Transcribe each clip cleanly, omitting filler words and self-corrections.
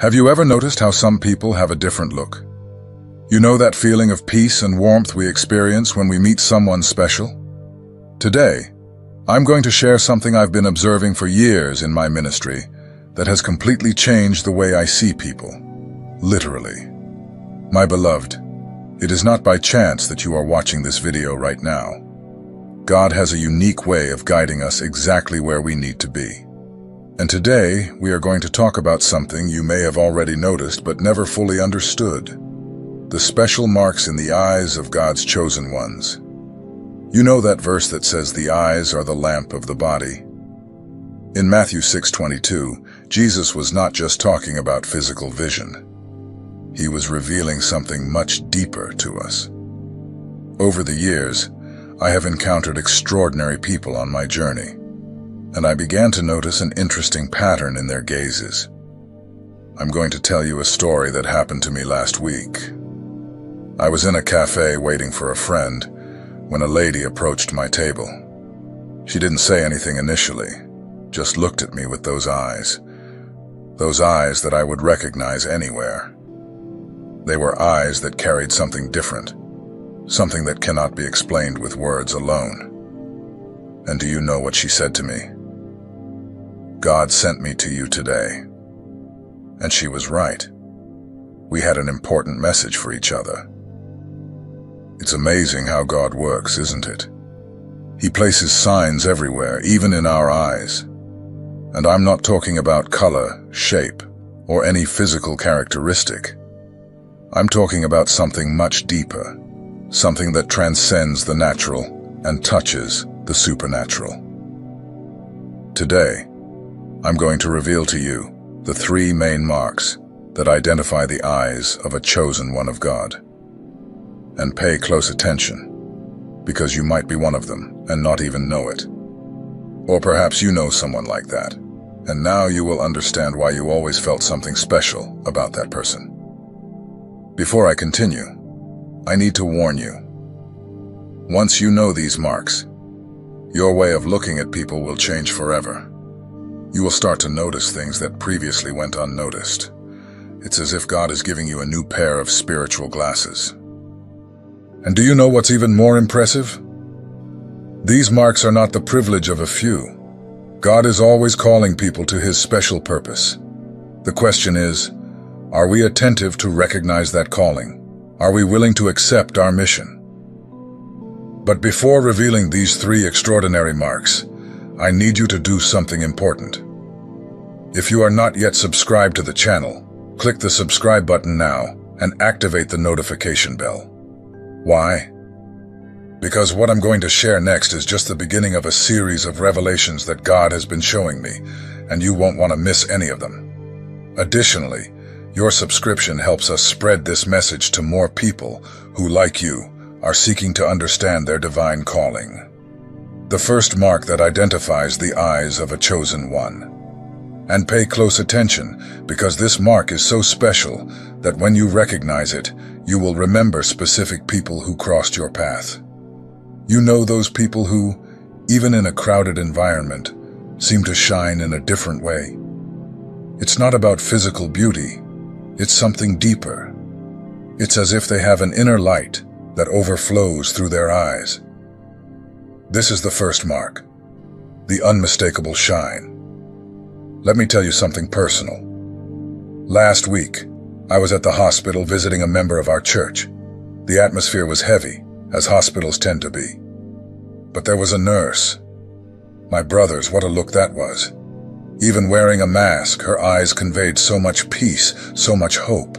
Have you ever noticed how some people have a different look? You know that feeling of peace and warmth we experience when we meet someone special? Today, I'm going to share something I've been observing for years in my ministry that has completely changed the way I see people. Literally. My beloved, it is not by chance that you are watching this video right now. God has a unique way of guiding us exactly where we need to be. And today, we are going to talk about something you may have already noticed but never fully understood: the special marks in the eyes of God's chosen ones. You know that verse that says the eyes are the lamp of the body? In Matthew 6:22, Jesus was not just talking about physical vision. He was revealing something much deeper to us. Over the years, I have encountered extraordinary people on my journey, and I began to notice an interesting pattern in their gazes. I'm going to tell you a story that happened to me last week. I was in a cafe waiting for a friend when a lady approached my table. She didn't say anything initially, just looked at me with those eyes that I would recognize anywhere. They were eyes that carried something different, something that cannot be explained with words alone. And do you know what she said to me? God sent me to you today. And she was right. We had an important message for each other. It's amazing how God works, isn't it? He places signs everywhere, even in our eyes. And I'm not talking about color, shape, or any physical characteristic. I'm talking about something much deeper, something that transcends the natural and touches the supernatural. Today, I'm going to reveal to you the 3 main marks that identify the eyes of a chosen one of God. And pay close attention, because you might be one of them and not even know it. Or perhaps you know someone like that, and now you will understand why you always felt something special about that person. Before I continue, I need to warn you. Once you know these marks, your way of looking at people will change forever. You will start to notice things that previously went unnoticed. It's as if God is giving you a new pair of spiritual glasses. And do you know what's even more impressive? These marks are not the privilege of a few. God is always calling people to His special purpose. The question is, are we attentive to recognize that calling? Are we willing to accept our mission? But before revealing these 3 extraordinary marks, I need you to do something important. If you are not yet subscribed to the channel, click the subscribe button now and activate the notification bell. Why? Because what I'm going to share next is just the beginning of a series of revelations that God has been showing me, and you won't want to miss any of them. Additionally, your subscription helps us spread this message to more people who, like you, are seeking to understand their divine calling. The first mark that identifies the eyes of a chosen one. And pay close attention, because this mark is so special that when you recognize it, you will remember specific people who crossed your path. You know those people who, even in a crowded environment, seem to shine in a different way. It's not about physical beauty, it's something deeper. It's as if they have an inner light that overflows through their eyes. This is the first mark, the unmistakable shine. Let me tell you something personal. Last week, I was at the hospital visiting a member of our church. The atmosphere was heavy, as hospitals tend to be. But there was a nurse. My brothers, what a look that was. Even wearing a mask, her eyes conveyed so much peace, so much hope.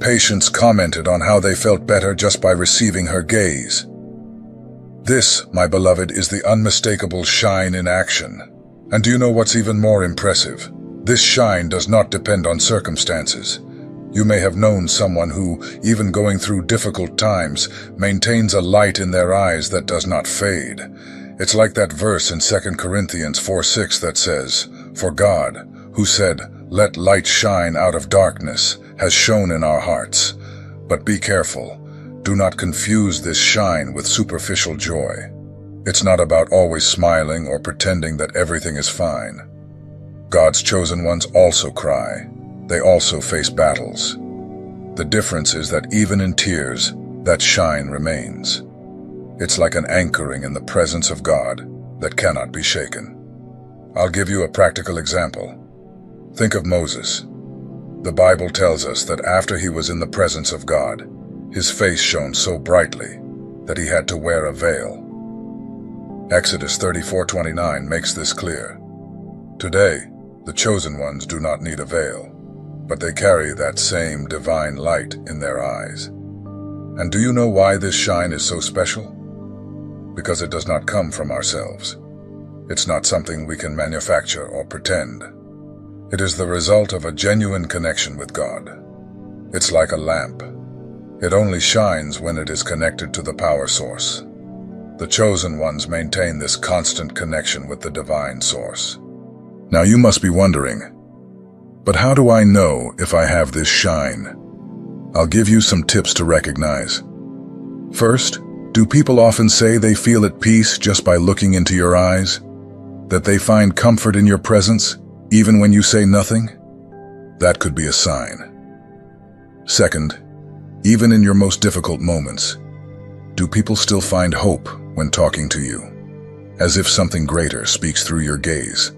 Patients commented on how they felt better just by receiving her gaze. This, my beloved, is the unmistakable shine in action. And do you know what's even more impressive? This shine does not depend on circumstances. You may have known someone who, even going through difficult times, maintains a light in their eyes that does not fade. It's like that verse in 2 Corinthians 4:6 that says, "For God, who said, 'Let light shine out of darkness,' has shone in our hearts. But be careful, do not confuse this shine with superficial joy. It's not about always smiling or pretending that everything is fine. God's chosen ones also cry. they also face battles. The difference is that even in tears, that shine remains. It's like an anchoring in the presence of God that cannot be shaken. I'll give you a practical example. Think of Moses. The Bible tells us that after he was in the presence of God, his face shone so brightly that he had to wear a veil. Exodus 34:29 makes this clear. Today, the chosen ones do not need a veil, but they carry that same divine light in their eyes. And do you know why this shine is so special? Because it does not come from ourselves. It's not something we can manufacture or pretend. It is the result of a genuine connection with God. It's like a lamp. It only shines when it is connected to the power source. The chosen ones maintain this constant connection with the divine source. Now you must be wondering, but how do I know if I have this shine? I'll give you some tips to recognize. First, do people often say they feel at peace just by looking into your eyes? That they find comfort in your presence, even when you say nothing? That could be a sign. Second, even in your most difficult moments, do people still find hope when talking to you? As if something greater speaks through your gaze,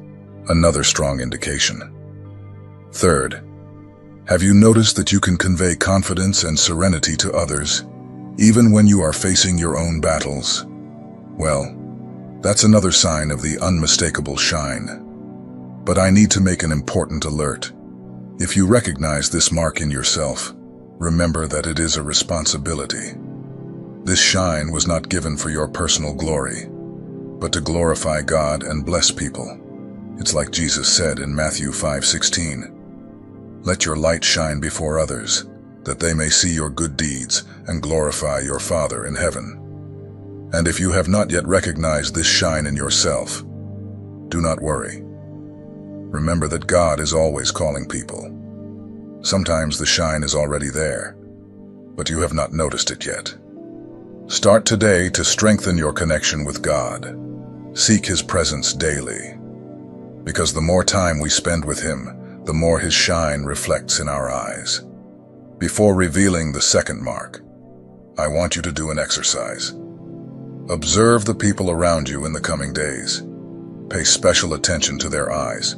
another strong indication. Third, have you noticed that you can convey confidence and serenity to others, even when you are facing your own battles? Well, that's another sign of the unmistakable shine. But I need to make an important alert. If you recognize this mark in yourself, remember that it is a responsibility. This shine was not given for your personal glory, but to glorify God and bless people. It's like Jesus said in Matthew 5:16, "Let your light shine before others, that they may see your good deeds and glorify your Father in heaven." And if you have not yet recognized this shine in yourself, do not worry. Remember that God is always calling people. Sometimes the shine is already there, but you have not noticed it yet. Start today to strengthen your connection with God. Seek His presence daily, because the more time we spend with Him, the more His shine reflects in our eyes. Before revealing the second mark, I want you to do an exercise. Observe the people around you in the coming days. Pay special attention to their eyes.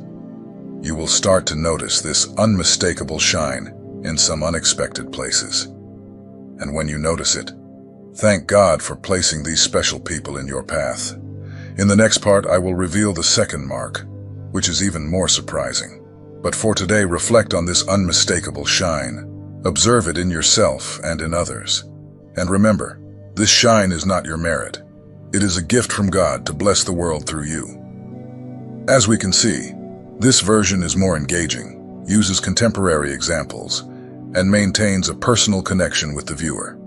You will start to notice this unmistakable shine in some unexpected places. And when you notice it, thank God for placing these special people in your path. In the next part, I will reveal the second mark, which is even more surprising. But for today, reflect on this unmistakable shine. Observe it in yourself and in others. And remember, this shine is not your merit. It is a gift from God to bless the world through you. As we can see, this version is more engaging, uses contemporary examples, and maintains a personal connection with the viewer.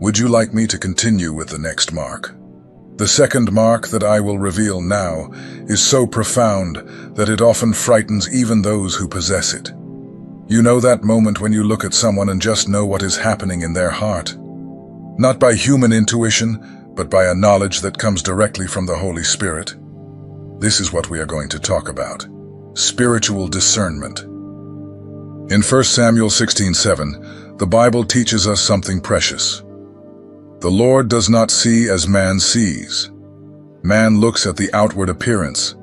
Would you like me to continue with the next mark? The second mark that I will reveal now is so profound that it often frightens even those who possess it. You know that moment when you look at someone and just know what is happening in their heart? Not by human intuition, but by a knowledge that comes directly from the Holy Spirit. This is what we are going to talk about: spiritual discernment. In 1 Samuel 16:7, the Bible teaches us something precious. The Lord does not see as man sees. Man looks at the outward appearance,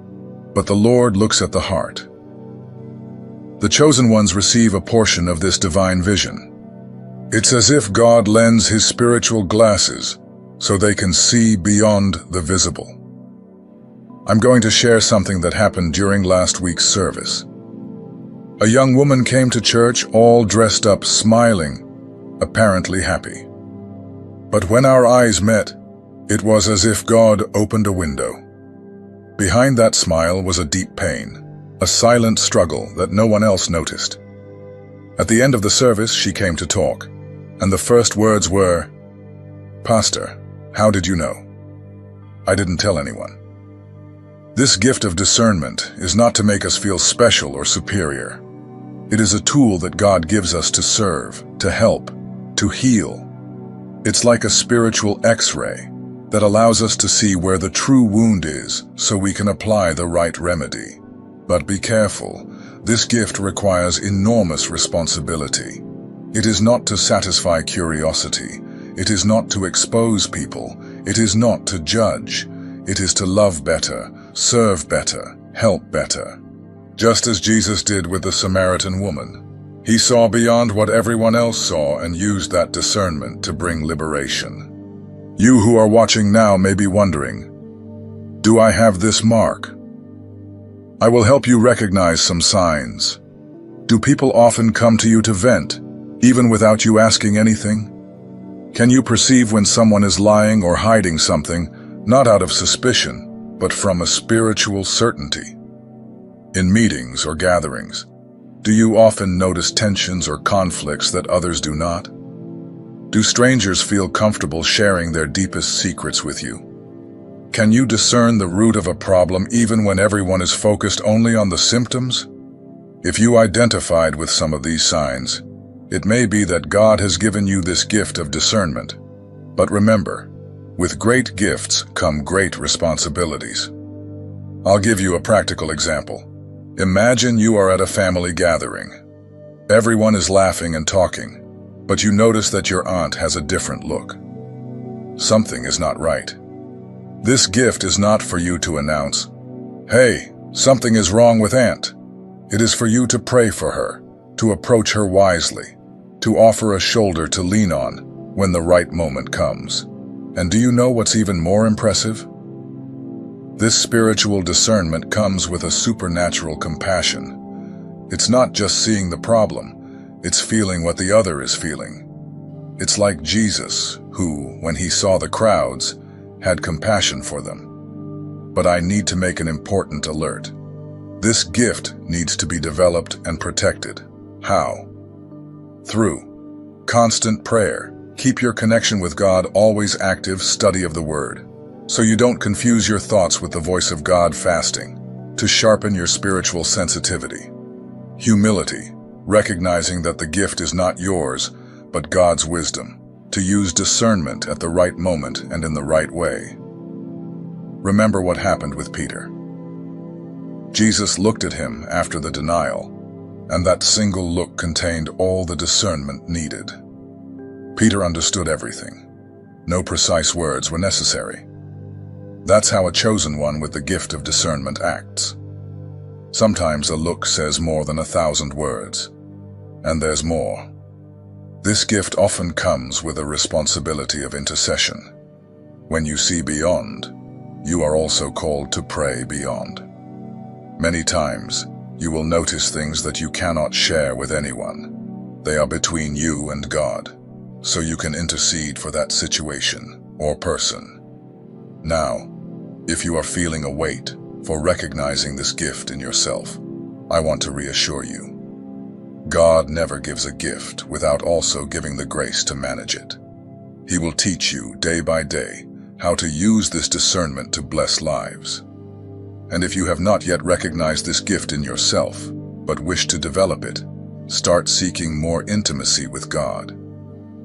but the Lord looks at the heart. The chosen ones receive a portion of this divine vision. It's as if God lends His spiritual glasses so they can see beyond the visible. I'm going to share something that happened during last week's service. A young woman came to church all dressed up, smiling, apparently happy. But when our eyes met, it was as if God opened a window. Behind that smile was a deep pain, a silent struggle that no one else noticed. At the end of the service, she came to talk, and the first words were, "Pastor, how did you know?" I didn't tell anyone. This gift of discernment is not to make us feel special or superior. It is a tool that God gives us to serve, to help, to heal. It's like a spiritual X-ray that allows us to see where the true wound is so we can apply the right remedy. But be careful, this gift requires enormous responsibility. It is not to satisfy curiosity. It is not to expose people. It is not to judge. It is to love better, serve better, help better. Just as Jesus did with the Samaritan woman. He saw beyond what everyone else saw and used that discernment to bring liberation. You who are watching now may be wondering, do I have this mark? I will help you recognize some signs. Do people often come to you to vent, even without you asking anything? Can you perceive when someone is lying or hiding something, not out of suspicion, but from a spiritual certainty? In meetings or gatherings, do you often notice tensions or conflicts that others do not? Do strangers feel comfortable sharing their deepest secrets with you? Can you discern the root of a problem even when everyone is focused only on the symptoms? If you identified with some of these signs, it may be that God has given you this gift of discernment. But remember, with great gifts come great responsibilities. I'll give you a practical example. Imagine you are at a family gathering. Everyone is laughing and talking, but you notice that your aunt has a different look. Something is not right. This gift is not for you to announce, "Hey, something is wrong with Aunt." It is for you to pray for her, to approach her wisely, to offer a shoulder to lean on when the right moment comes. And do you know what's even more impressive? This spiritual discernment comes with a supernatural compassion. It's not just seeing the problem, it's feeling what the other is feeling. It's like Jesus, who, when he saw the crowds, had compassion for them. But I need to make an important alert. This gift needs to be developed and protected. How? Through constant prayer. Keep your connection with God always active, study of the Word, so you don't confuse your thoughts with the voice of God. Fasting, to sharpen your spiritual sensitivity. Humility, recognizing that the gift is not yours, but God's wisdom, to use discernment at the right moment and in the right way. Remember what happened with Peter. Jesus looked at him after the denial, and that single look contained all the discernment needed. Peter understood everything. No precise words were necessary. That's how a chosen one with the gift of discernment acts. Sometimes a look says more than 1,000 words. And there's more. This gift often comes with a responsibility of intercession. When you see beyond, you are also called to pray beyond. Many times, you will notice things that you cannot share with anyone. They are between you and God, so you can intercede for that situation or person. Now, if you are feeling a weight for recognizing this gift in yourself, I want to reassure you. God never gives a gift without also giving the grace to manage it. He will teach you day by day how to use this discernment to bless lives. And if you have not yet recognized this gift in yourself, but wish to develop it, start seeking more intimacy with God.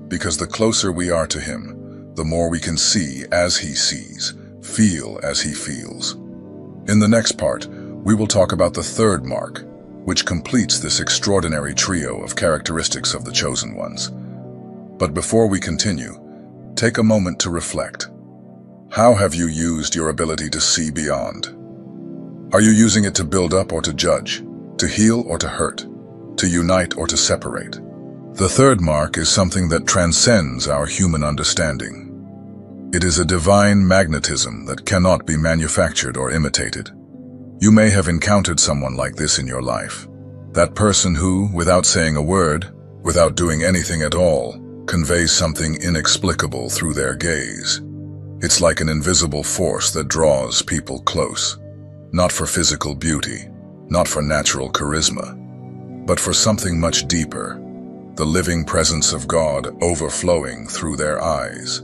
Because the closer we are to Him, the more we can see as He sees, feel as He feels. In the next part, we will talk about the third mark, which completes this extraordinary trio of characteristics of the chosen ones. But before we continue, take a moment to reflect. How have you used your ability to see beyond? Are you using it to build up or to judge, to heal or to hurt, to unite or to separate? The third mark is something that transcends our human understanding. It is a divine magnetism that cannot be manufactured or imitated. You may have encountered someone like this in your life. That person who, without saying a word, without doing anything at all, conveys something inexplicable through their gaze. It's like an invisible force that draws people close. Not for physical beauty, not for natural charisma, but for something much deeper, the living presence of God overflowing through their eyes.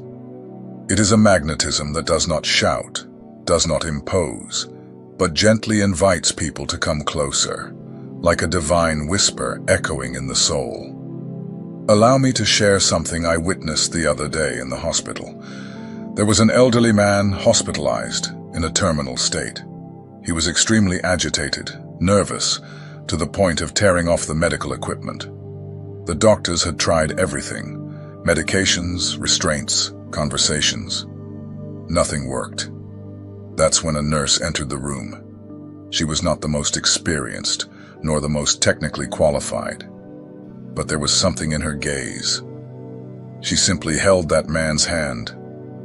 It is a magnetism that does not shout, does not impose, but gently invites people to come closer, like a divine whisper echoing in the soul. Allow me to share something I witnessed the other day in the hospital. There was an elderly man hospitalized in a terminal state. He was extremely agitated, nervous, to the point of tearing off the medical equipment. The doctors had tried everything: medications, restraints, conversations. Nothing worked. That's when a nurse entered the room. She was not the most experienced, nor the most technically qualified, but there was something in her gaze. She simply held that man's hand,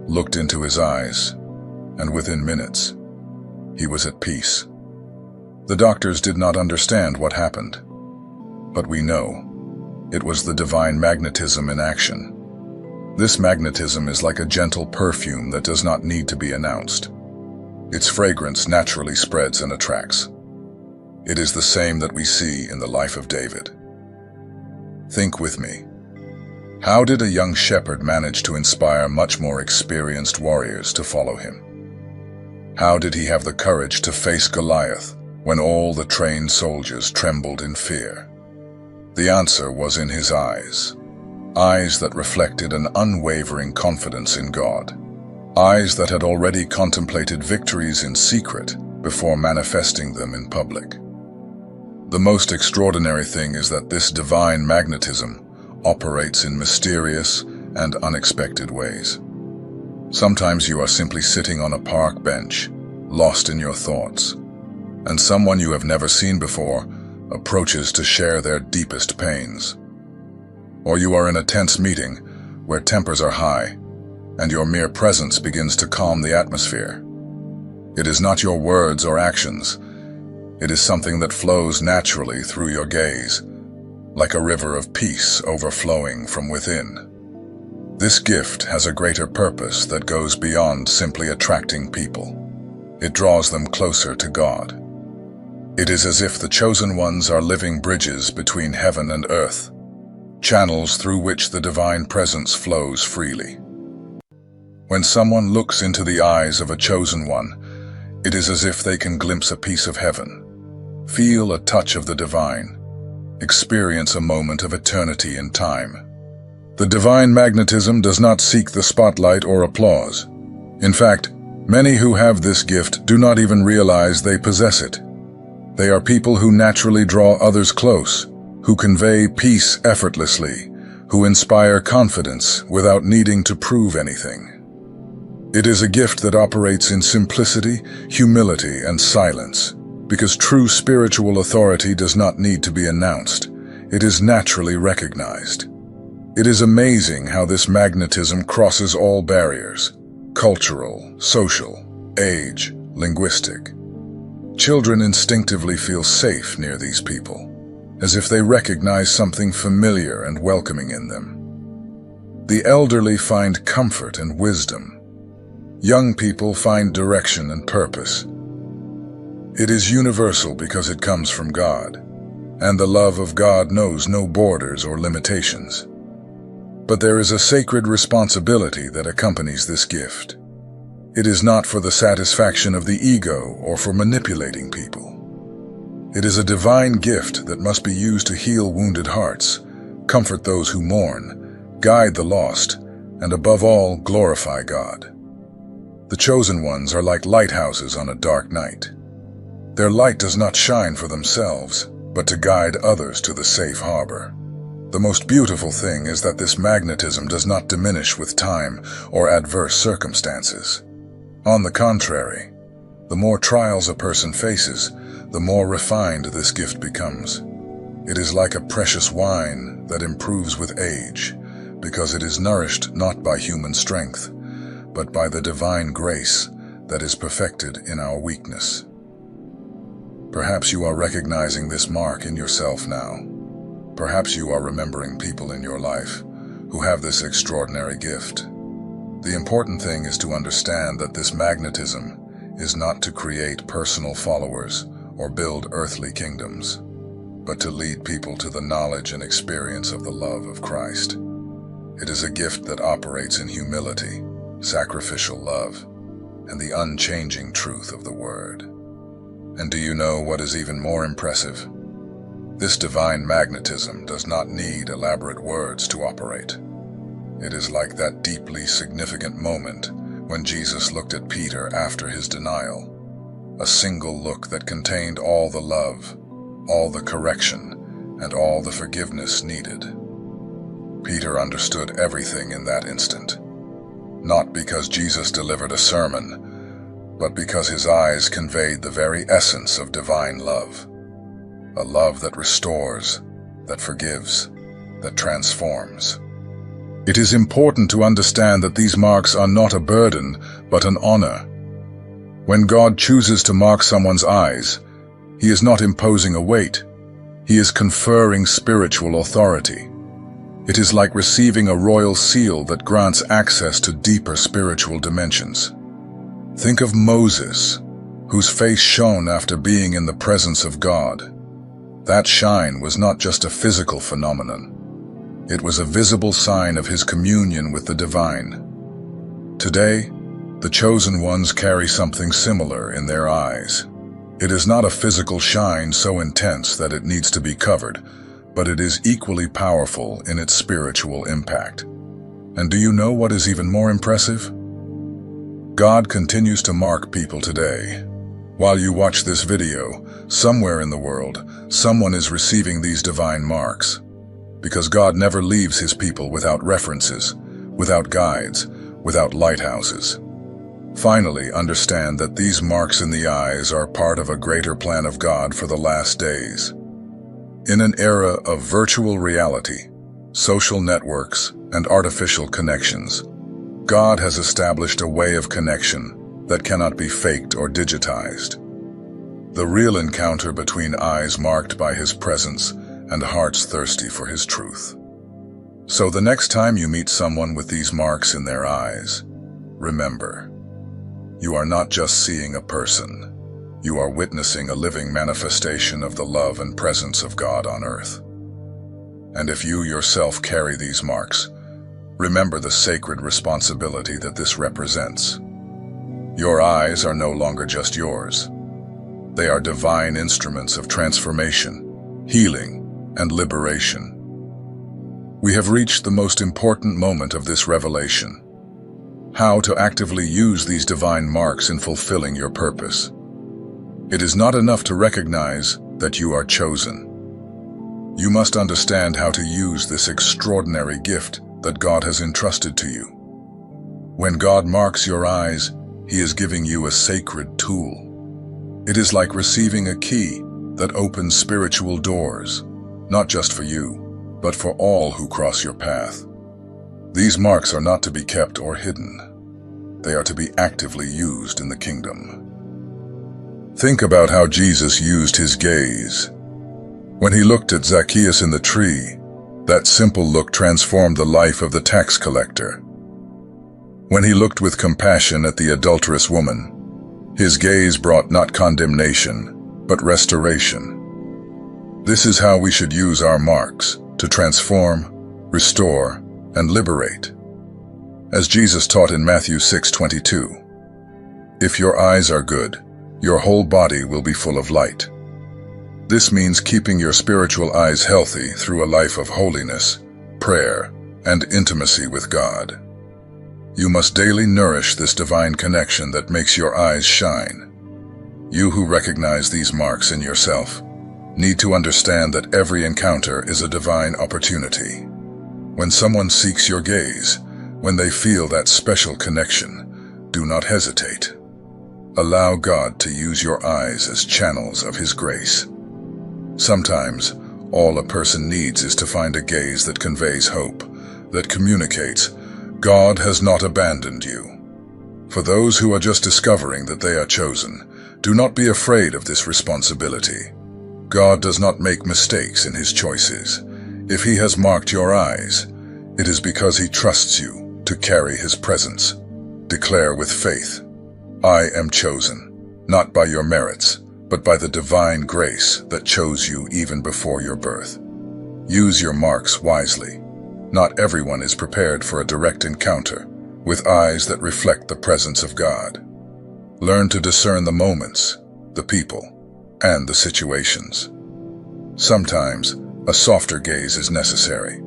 looked into his eyes, and within minutes, he was at peace. The doctors did not understand what happened, but we know. It was the divine magnetism in action. This magnetism is like a gentle perfume that does not need to be announced. Its fragrance naturally spreads and attracts. It is the same that we see in the life of David. Think with me. How did a young shepherd manage to inspire much more experienced warriors to follow him? How did he have the courage to face Goliath when all the trained soldiers trembled in fear? The answer was in his eyes. Eyes that reflected an unwavering confidence in God. Eyes that had already contemplated victories in secret before manifesting them in public. The most extraordinary thing is that this divine magnetism operates in mysterious and unexpected ways. Sometimes you are simply sitting on a park bench, lost in your thoughts, and someone you have never seen before approaches to share their deepest pains. Or you are in a tense meeting where tempers are high, and your mere presence begins to calm the atmosphere. It is not your words or actions. It is something that flows naturally through your gaze, like a river of peace overflowing from within. This gift has a greater purpose that goes beyond simply attracting people. It draws them closer to God. It is as if the chosen ones are living bridges between heaven and earth, channels through which the divine presence flows freely. When someone looks into the eyes of a chosen one, it is as if they can glimpse a piece of heaven, feel a touch of the divine, experience a moment of eternity in time. The divine magnetism does not seek the spotlight or applause. In fact, many who have this gift do not even realize they possess it. They are people who naturally draw others close, who convey peace effortlessly, who inspire confidence without needing to prove anything. It is a gift that operates in simplicity, humility, and silence, because true spiritual authority does not need to be announced. It is naturally recognized. It is amazing how this magnetism crosses all barriers: cultural, social, age, linguistic. Children instinctively feel safe near these people, as if they recognize something familiar and welcoming in them. The elderly find comfort and wisdom. Young people find direction and purpose. It is universal because it comes from God, and the love of God knows no borders or limitations. But there is a sacred responsibility that accompanies this gift. It is not for the satisfaction of the ego or for manipulating people. It is a divine gift that must be used to heal wounded hearts, comfort those who mourn, guide the lost, and above all, glorify God. The chosen ones are like lighthouses on a dark night. Their light does not shine for themselves, but to guide others to the safe harbor. The most beautiful thing is that this magnetism does not diminish with time or adverse circumstances. On the contrary, the more trials a person faces, the more refined this gift becomes. It is like a precious wine that improves with age, because it is nourished not by human strength, but by the divine grace that is perfected in our weakness. Perhaps you are recognizing this mark in yourself now. Perhaps you are remembering people in your life who have this extraordinary gift. The important thing is to understand that this magnetism is not to create personal followers or build earthly kingdoms, but to lead people to the knowledge and experience of the love of Christ. It is a gift that operates in humility, sacrificial love, and the unchanging truth of the Word. And do you know what is even more impressive? This divine magnetism does not need elaborate words to operate. It is like that deeply significant moment when Jesus looked at Peter after his denial. A single look that contained all the love, all the correction, and all the forgiveness needed. Peter understood everything in that instant, not because Jesus delivered a sermon, but because his eyes conveyed the very essence of divine love, a love that restores, that forgives, that transforms. It is important to understand that these marks are not a burden, but an honor. When God chooses to mark someone's eyes, he is not imposing a weight. He is conferring spiritual authority. It is like receiving a royal seal that grants access to deeper spiritual dimensions. Think of Moses, whose face shone after being in the presence of God. That shine was not just a physical phenomenon. It was a visible sign of his communion with the divine. Today, the chosen ones carry something similar in their eyes. It is not a physical shine so intense that it needs to be covered, but it is equally powerful in its spiritual impact. And do you know what is even more impressive? God continues to mark people today. While you watch this video, somewhere in the world, someone is receiving these divine marks. Because God never leaves his people without references, without guides, without lighthouses. Finally, understand that these marks in the eyes are part of a greater plan of God for the last days. In an era of virtual reality, social networks, and artificial connections, God has established a way of connection that cannot be faked or digitized. The real encounter between eyes marked by his presence and hearts thirsty for his truth. So the next time you meet someone with these marks in their eyes, remember, you are not just seeing a person, you are witnessing a living manifestation of the love and presence of God on earth. And if you yourself carry these marks, remember the sacred responsibility that this represents. Your eyes are no longer just yours. They are divine instruments of transformation, healing, and liberation. We have reached the most important moment of this revelation: how to actively use these divine marks in fulfilling your purpose. It is not enough to recognize that you are chosen. You must understand how to use this extraordinary gift that God has entrusted to you. When God marks your eyes, he is giving you a sacred tool. It is like receiving a key that opens spiritual doors, not just for you, but for all who cross your path. These marks are not to be kept or hidden. They are to be actively used in the kingdom. Think about how Jesus used his gaze. When he looked at Zacchaeus in the tree, that simple look transformed the life of the tax collector. When he looked with compassion at the adulterous woman, his gaze brought not condemnation, but restoration. This is how we should use our marks to transform, restore, and liberate. As Jesus taught in Matthew 6:22, "If your eyes are good, your whole body will be full of light." This means keeping your spiritual eyes healthy through a life of holiness, prayer, and intimacy with God. You must daily nourish this divine connection that makes your eyes shine. You who recognize these marks in yourself need to understand that every encounter is a divine opportunity. When someone seeks your gaze, when they feel that special connection, do not hesitate. Allow God to use your eyes as channels of his grace. Sometimes, all a person needs is to find a gaze that conveys hope, that communicates, God has not abandoned you. For those who are just discovering that they are chosen, do not be afraid of this responsibility. God does not make mistakes in his choices. If he has marked your eyes, it is because he trusts you to carry his presence. Declare with faith, I am chosen, not by your merits, but by the divine grace that chose you even before your birth. Use your marks wisely. Not everyone is prepared for a direct encounter with eyes that reflect the presence of God. Learn to discern the moments, the people, and the situations. Sometimes, a softer gaze is necessary.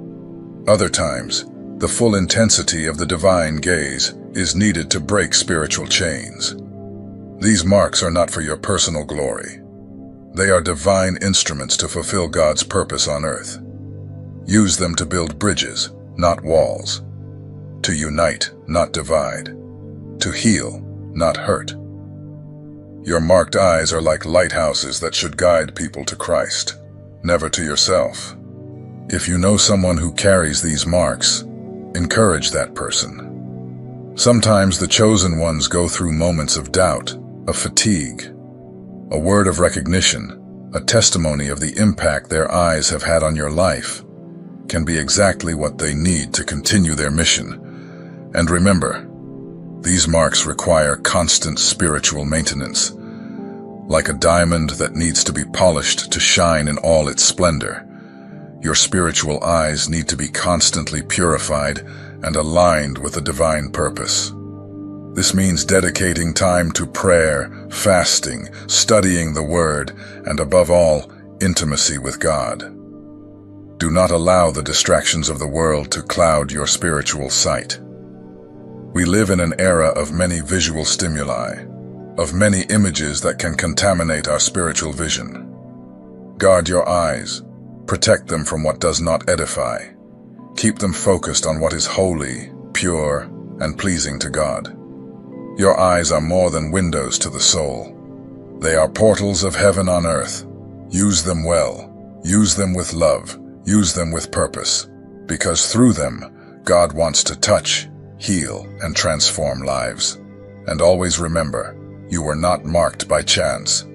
Other times, the full intensity of the divine gaze is needed to break spiritual chains. These marks are not for your personal glory. They are divine instruments to fulfill God's purpose on earth. Use them to build bridges, not walls. To unite, not divide. To heal, not hurt. Your marked eyes are like lighthouses that should guide people to Christ, never to yourself. If you know someone who carries these marks, encourage that person. Sometimes the chosen ones go through moments of doubt, of fatigue. A word of recognition, a testimony of the impact their eyes have had on your life, can be exactly what they need to continue their mission. And remember, these marks require constant spiritual maintenance. Like a diamond that needs to be polished to shine in all its splendor, your spiritual eyes need to be constantly purified and aligned with a divine purpose. This means dedicating time to prayer, fasting, studying the Word, and above all, intimacy with God. Do not allow the distractions of the world to cloud your spiritual sight. We live in an era of many visual stimuli, of many images that can contaminate our spiritual vision. Guard your eyes. Protect them from what does not edify. Keep them focused on what is holy, pure, and pleasing to God. Your eyes are more than windows to the soul. They are portals of heaven on earth. Use them well. Use them with love. Use them with purpose. Because through them, God wants to touch, heal, and transform lives. And always remember, you were not marked by chance.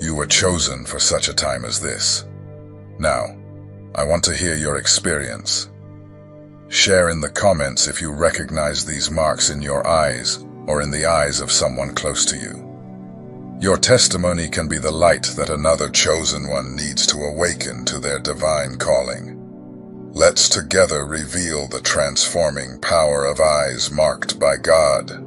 You were chosen for such a time as this. Now, I want to hear your experience. Share in the comments if you recognize these marks in your eyes or in the eyes of someone close to you. Your testimony can be the light that another chosen one needs to awaken to their divine calling. Let's together reveal the transforming power of eyes marked by God.